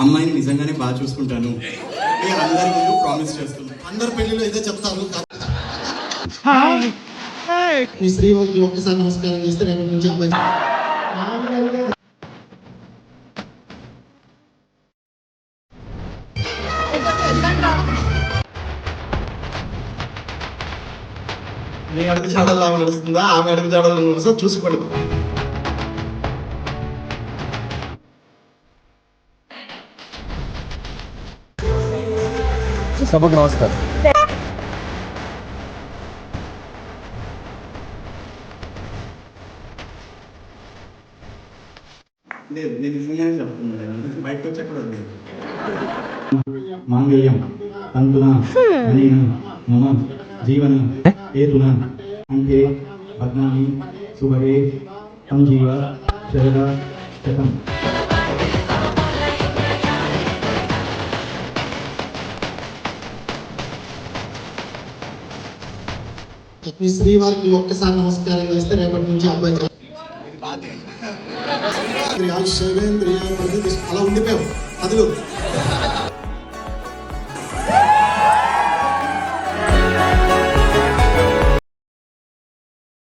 అమ్మాయిని నిజంగానే బాగా చూసుకుంటాను. అందరి ముందు ప్రామిస్ చేస్తున్నాను. అందరు పెళ్లిలో ఇదే చెప్తారు. మీ స్త్రీ ఒక్కసారి నమస్కారం చేస్తే రేపటి నుంచి అబ్బాయి నీ అడుగు జాడల్లో నడుస్తుందా, ఆమె అడుగు జాడల్లో నడుస్తుందా చూసుకోండి. సభకు నమస్కారం. లేదు, నేను నిజంగానే చెప్తున్నాను. బయటకు వచ్చి ఎక్కడ మాంగళ్యం తంతున అనేన మమ జీవన హేతున అంతే పద్మాని శుభగే సంజీవ శరద శతం. మీ స్త్రీ వారికి ఒక్కసారి నమస్కారం చేస్తే రేపటి నుంచి అబ్బాయి అలా ఉండిపోయావు అదిలో